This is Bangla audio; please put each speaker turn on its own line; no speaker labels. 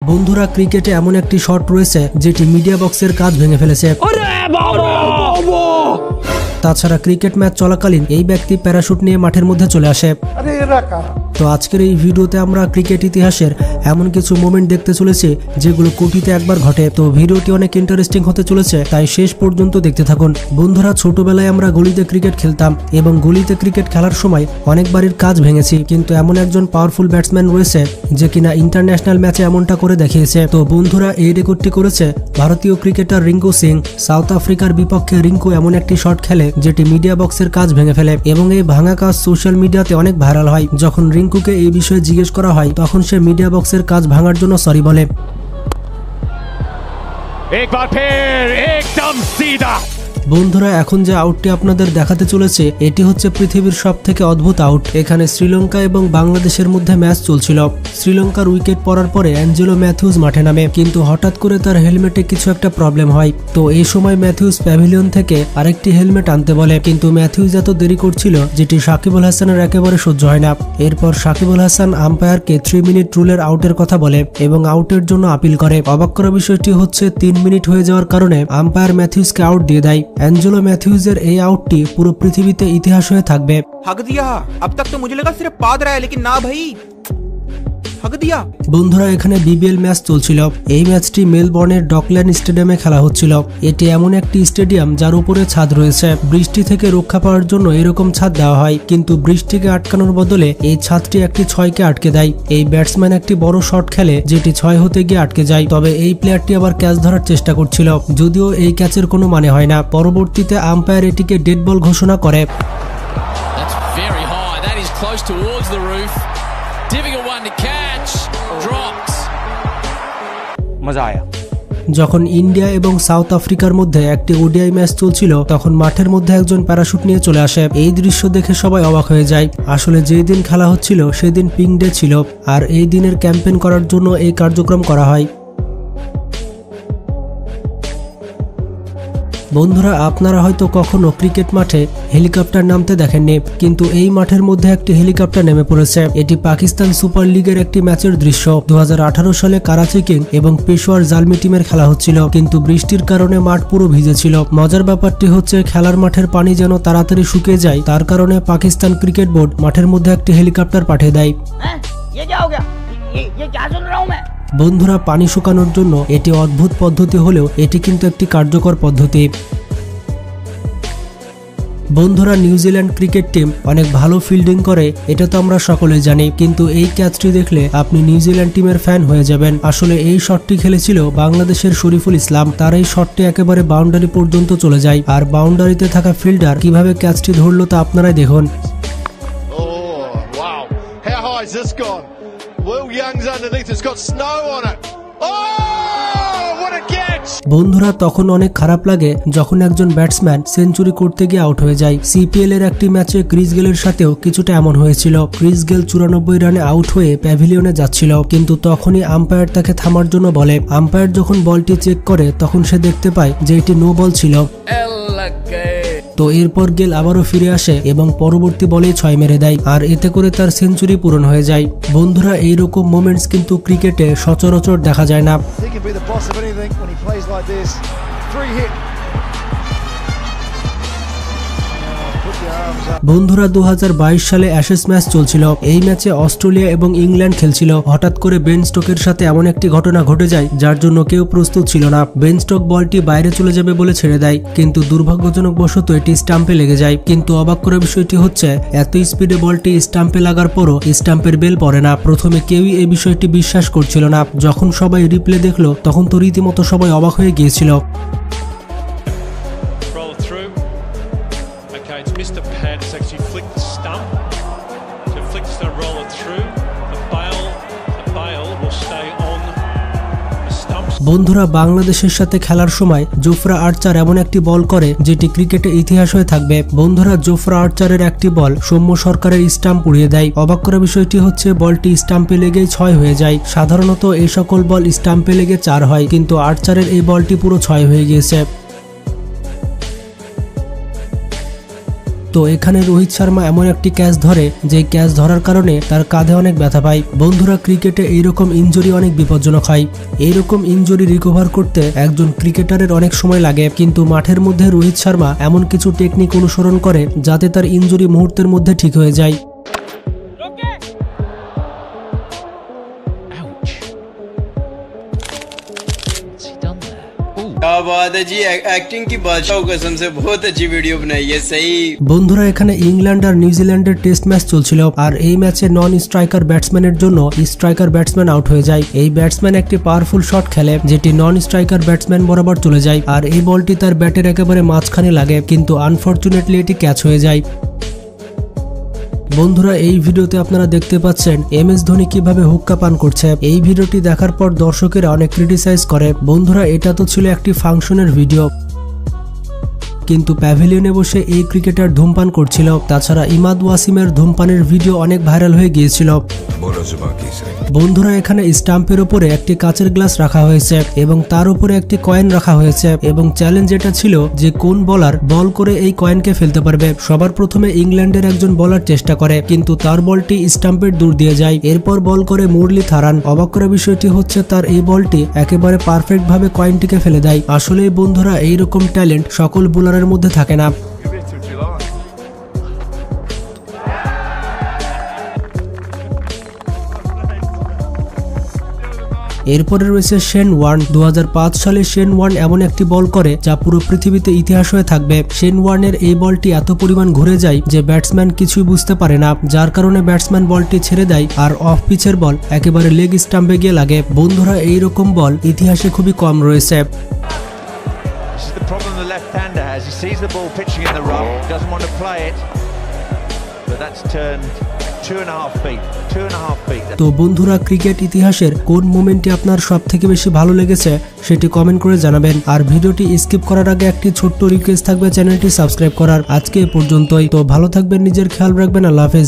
বন্ধুরা ক্রিকেটে এমন একটি শট রয়েছে যেটি মিডিয়া বক্সের কাজ ভেঙে ফেলেছে। তাছাড়া ক্রিকেট ম্যাচ চলাকালীন এই ব্যক্তি প্যারাশুট নিয়ে মাঠের মধ্যে চলে আসে। তো আজকের এই ভিডিওতে আমরা ক্রিকেট ইতিহাসের এমন কিছু মোমেন্ট দেখতে চলেছি যেগুলো কোটিতে একবার ঘটে। তো ভিডিওটি অনেক ইন্টারেস্টিং হতে চলেছে, তাই শেষ পর্যন্ত দেখতে থাকুন। বন্ধুরা ছোটবেলায় আমরা গলিতে ক্রিকেট খেলতাম এবং গলিতে ক্রিকেট খেলার সময় অনেক বাড়ির কাজ ভেঙেছি, কিন্তু এমন একজন পাওয়ারফুল ব্যাটসম্যান রয়েছে যে কিনা ইন্টারন্যাশনাল ম্যাচে এমনটা করে দেখিয়েছে। তো বন্ধুরা এই রেকর্ডটি করেছে ভারতীয় ক্রিকেটার রিঙ্কু সিং। সাউথ আফ্রিকার বিপক্ষে রিঙ্কু এমন একটি শট খেলে যেটি মিডিয়া বক্সের কাজ ভেঙে ফেলে এবং এই ভাঙা কাজ সোশ্যাল মিডিয়াতে অনেক ভাইরাল হয়। যখন রিঙ্কুকে এই বিষয়ে জিজ্ঞেস করা হয় তখন সে মিডিয়া বক্সের কাজ ভাঙার জন্য সরি বলে। বন্ধুরা এখন যে আউটটি আপনাদের দেখাতে চলেছে এটি হচ্ছে পৃথিবীর সবথেকে অদ্ভুত আউট। এখানে শ্রীলঙ্কা এবং বাংলাদেশের মধ্যে ম্যাচ চলছিল। শ্রীলঙ্কার উইকেট পড়ার পরে অ্যাঞ্জেলো ম্যাথিউস মাঠে নামে, কিন্তু হঠাৎ করে তার হেলমেটে কিছু একটা প্রবলেম হয়। তো এই সময় ম্যাথিউস প্যাভিলিয়ন থেকে আরেকটি হেলমেট আনতে বলে, কিন্তু ম্যাথিউস এত দেরি করছিল যেটি সাকিব আল হাসানের একেবারে সহ্য হয় না। এরপর সাকিব আল হাসান আম্পায়ারকে 3 মিনিট রুলের আউটের কথা বলে এবং আউটের জন্য আপিল করে। অবাক করা বিষয়টি হচ্ছে 3 মিনিট হয়ে যাওয়ার কারণে আম্পায়ার ম্যাথিউসকে আউট দিয়ে দেয়। অ্যাঞ্জেলো ম্যাথিউসের এই আউটটি পুরো পৃথিবীতে ইতিহাস হয়ে থাকবে।
हक दिया, अब तक तो मुझे लगा सिर्फ पाद रहा है, लेकिन ना भाई, हक दिया।
বন্ধুরা এখানে বিবিএল ম্যাচ চলছিল। এই ম্যাচটি মেলবোর্নের ডকল্যান্ড স্টেডিয়ামে খেলা হচ্ছিল। এটি এমন একটি স্টেডিয়াম যার উপরে ছাদ রয়েছে। বৃষ্টি থেকে রক্ষা পাওয়ার জন্য এরকম ছাদ দেওয়া হয়, কিন্তু বৃষ্টিকে আটকানোর বদলে এই ছাদটি একটি 6কে আটকে দেয়। এই ব্যাটসম্যান একটি বড় শট খেলে যেটি 6 হতে গিয়ে আটকে যায়। তবে এই প্লেয়ারটি আবার ক্যাচ ধরার চেষ্টা করছিল, যদিও এই ক্যাচের কোনো মানে হয় না। পরবর্তীতে আম্পায়ার এটিকে ডেড বল ঘোষণা করে।
Close towards the roof. Difficult one to catch. Drops.
मजा आया।
যখন ইন্ডিয়া এবং সাউথ আফ্রিকার মধ্যে একটি ওডিআই ম্যাচ চলছিল তখন মাঠের মধ্যে একজন প্যারাশুট নিয়ে চলে আসে। এই দৃশ্য দেখে সবাই অবাক হয়ে যায়। আসলে যেই দিন খেলা হচ্ছিল সেদিন পিঙ্ক ডে ছিল, আর এই দিনের ক্যাম্পেইন করার জন্য এই কার্যক্রম করা হয়। বন্ধুরা আপনারা হয়তো কখনো ক্রিকেট মাঠে হেলিকপ্টার নামতে দেখেননি, কিন্তু এই মাঠের মধ্যে একটি হেলিকপ্টার নেমে পড়েছে। এটি পাকিস্তান সুপার লিগের একটি ম্যাচের দৃশ্য। 2018 সালে করাচি কিং এবং পেশোয়ার জালমি টিমের খেলা হচ্ছিল, কিন্তু বৃষ্টির কারণে মাঠ পুরো ভিজেছিল। মজার ব্যাপারটি হচ্ছে খেলার মাঠের পানি যেন তাড়াতাড়ি শুকিয়ে যায়, তার কারণে পাকিস্তান ক্রিকেট বোর্ড মাঠের মধ্যে একটি হেলিকপ্টার পাঠিয়ে দেয়। বন্ধুরা পানি শুকানোর জন্য এটি অদ্ভুত পদ্ধতি হলেও এটি কিন্তু একটি কার্যকর পদ্ধতি। বন্ধুরা নিউজিল্যান্ড ক্রিকেট টিম অনেক ভালো ফিল্ডিং করে, এটা তো আমরা সকলেই জানি, কিন্তু এই ক্যাচটি দেখলে আপনি নিউজিল্যান্ড টিমের ফ্যান হয়ে যাবেন। আসলে এই শটটি খেলেছিল বাংলাদেশের শরীফুল ইসলাম। তার এই শটটি একেবারে বাউন্ডারি পর্যন্ত চলে যায়, আর বাউন্ডারিতে থাকা ফিল্ডার কিভাবে ক্যাচটি ধরলো তা আপনারাই দেখুন।
Will Young's underneath, it's got snow on it. Oh, what a catch!
বন্ধুরা তখন অনেক খারাপ লাগে যখন একজন ব্যাটসম্যান সেঞ্চুরি করতে গিয়ে আউট হয়ে যায়। সিপিএল এর একটি ম্যাচে ক্রিস গেলের সাথেও কিছুটা এমন হয়েছিল। ক্রিস গেল 94 রানে আউট হয়ে প্যাভিলিয়নে যাচ্ছিল, কিন্তু তখনই আম্পায়ার তাকে থামার জন্য বলে। আম্পায়ার যখন বলটি চেক করে তখন সে দেখতে পায় যে এটি নো বল ছিল। তো এরপর গেল আবারও ফিরে আসে এবং পরবর্তী বলেই 6 মেরে দেয়, আর এতে করে তার সেঞ্চুরি পূরণ হয়ে যায়। বন্ধুরা এইরকম মোমেন্টস কিন্তু ক্রিকেটে সচরাচর দেখা যায় না। বন্ধুরা 2022 সালে অ্যাশেজ ম্যাচ চলছিল। এই ম্যাচে অস্ট্রেলিয়া এবং ইংল্যান্ড খেলছিল। হঠাৎ করে বেন স্টোকের সাথে এমন একটি ঘটনা ঘটে যায় যার জন্য কেউ প্রস্তুত ছিল না। বেন স্টোক বলটি বাইরে চলে যাবে বলে ছেড়ে দেয়, কিন্তু দুর্ভাগ্যজনক বশত এটি স্টাম্পে লেগে যায়। কিন্তু অবাক করা বিষয়টি হচ্ছে এত স্পিডে বলটি স্টাম্পে লাগার পরও স্টাম্পের বেল পড়ে না। প্রথমে কেউই এই বিষয়টি বিশ্বাস করছিল না। যখন সবাই রিপ্লে দেখলো তখন তো রীতিমতো সবাই অবাক হয়ে গিয়েছিল।
Missed the pad, it's actually flicked the stump. So it flicks the roller through. The bail will stay on the stumps.
বন্ধুরা বাংলাদেশের সাথে খেলার সময় জোফরা আর্চার এমন একটি বল করে যেটি ক্রিকেটে ইতিহাস হয়ে থাকবে। বন্ধুরা জোফরা আর্চারের একটি বল সৌম্য সরকারের স্টাম্প উড়িয়ে দেয়। অবাক করা বিষয়টি হচ্ছে বলটি স্টাম্পে লেগেই 6 হয়ে যায়। সাধারণত এই সকল বল স্টাম্পে লেগে 4 হয়, কিন্তু আর্চারের এই বলটি পুরো 6 হয়ে গিয়েছে। তো তো এখানে রোহিত শর্মা এমন একটি ক্যাচ ধরে যে ক্যাচ ধরার কারণে তার কাঁধে অনেক ব্যথা পায়। বন্ধুরা, ক্রিকেটে এইরকম ইনজুরি অনেক বিপজ্জনক হয়। এইরকম ইনজুরি রিকভার করতে একজন ক্রিকেটারের অনেক সময় লাগে, কিন্তু মাঠের মধ্যে রোহিত শর্মা এমন কিছু টেকনিক অনুসরণ করে যাতে তার ইনজুরি মুহূর্তের মধ্যে ঠিক হয়ে যায়।
क्या बात है जी, एक्टिंग की बादशाह कसम से बहुत अच्छी वीडियो बनाई है। सही
বন্ধুরা, এখানে ইংল্যান্ড আর নিউজিল্যান্ডের টেস্ট ম্যাচ চলছিল আর এই ম্যাচে নন স্ট্রাইকার ব্যাটসম্যানের জন্য স্ট্রাইকার ব্যাটসম্যান আউট হয়ে যায়। এই ব্যাটসম্যান একটি পাওয়ারফুল শট খেলে যেটি নন স্ট্রাইকার ব্যাটসম্যান বরাবর চলে যায় আর এই বলটি তার ব্যাটের একেবারে মাঝখানে লাগে, কিন্তু আনফরচুনেটলি এটি ক্যাচ হয়ে যায়। বন্ধুরা, এই ভিডিওতে আপনারা দেখতে পাচ্ছেন MS ধোনি কিভাবে হুক্কা পান করছে। এই ভিডিওটি দেখার পর দর্শকেরা অনেক ক্রিটিসাইজ করে। বন্ধুরা, এটা তো ছিল একটি ফাংশনের ভিডিও, কিন্তু প্যাভিলিয়নে বসে এই ক্রিকেটার ধূমপান করছিল। তাছাড়া ইমাদ ওয়াসিমের ধূমপানের ভিডিও অনেক ভাইরাল হয়ে গিয়েছিল। বন্ধুরা, এখানে স্টাম্পের উপরে একটি কাচের গ্লাস রাখা হয়েছে এবং তার উপরে একটি কয়েন রাখা হয়েছে এবং চ্যালেঞ্জ এটা ছিল যে কোন বলার বল করে এই কয়েনকে ফেলতে পারবে। সবার প্রথমে ইংল্যান্ডের একজন বলার চেষ্টা করে, কিন্তু তার বলটি স্টাম্পের দূর দিয়ে যায়। এরপর বল করে মুরলি থারান। অবাক করা বিষয়টি হচ্ছে তার এই বলটি একেবারে পারফেক্ট ভাবে কয়েনটিকে ফেলে দেয়। আসলে বন্ধুরা, এইরকম ট্যালেন্ট সকল বোলারের মধ্যে থাকে না। এরপরে রয়েছে শেন ওয়ার্ন। 2005 সালে শেন ওয়ার্ন এমন একটি বল করে যা পুরো পৃথিবীতে ইতিহাস হয়ে থাকবে। শেন ওয়ার্নের এই বলটি এত পরিমাণ ঘুরে যায় যে ব্যাটসম্যান কিছুই বুঝতে পারে না, যার কারণে ব্যাটসম্যান বলটি ছেড়ে দেয় আর অফ পিচের বল একেবারে লেগ স্টাম্পে গিয়ে লাগে। বন্ধুরা, এইরকম বল ইতিহাসে খুবই কম রয়েছে।
The problem the left-hander has, he sees the ball pitching in the rough, doesn't want to play it, but that's turned 2.5 feet.
তো বন্ধুরা, ক্রিকেট ইতিহাসের কোন মোমেন্টটি আপনার সব থেকে বেশি ভালো লেগেছে সেটি কমেন্ট করে জানাবেন। আর ভিডিওটি স্কিপ করার আগে একটি ছোট্ট রিকোয়েস্ট থাকবে চ্যানেলটি সাবস্ক্রাইব করার। আজকে এ পর্যন্তই। তো ভালো থাকবেন, নিজের খেয়াল রাখবেন। আল্লাহ হাফেজ।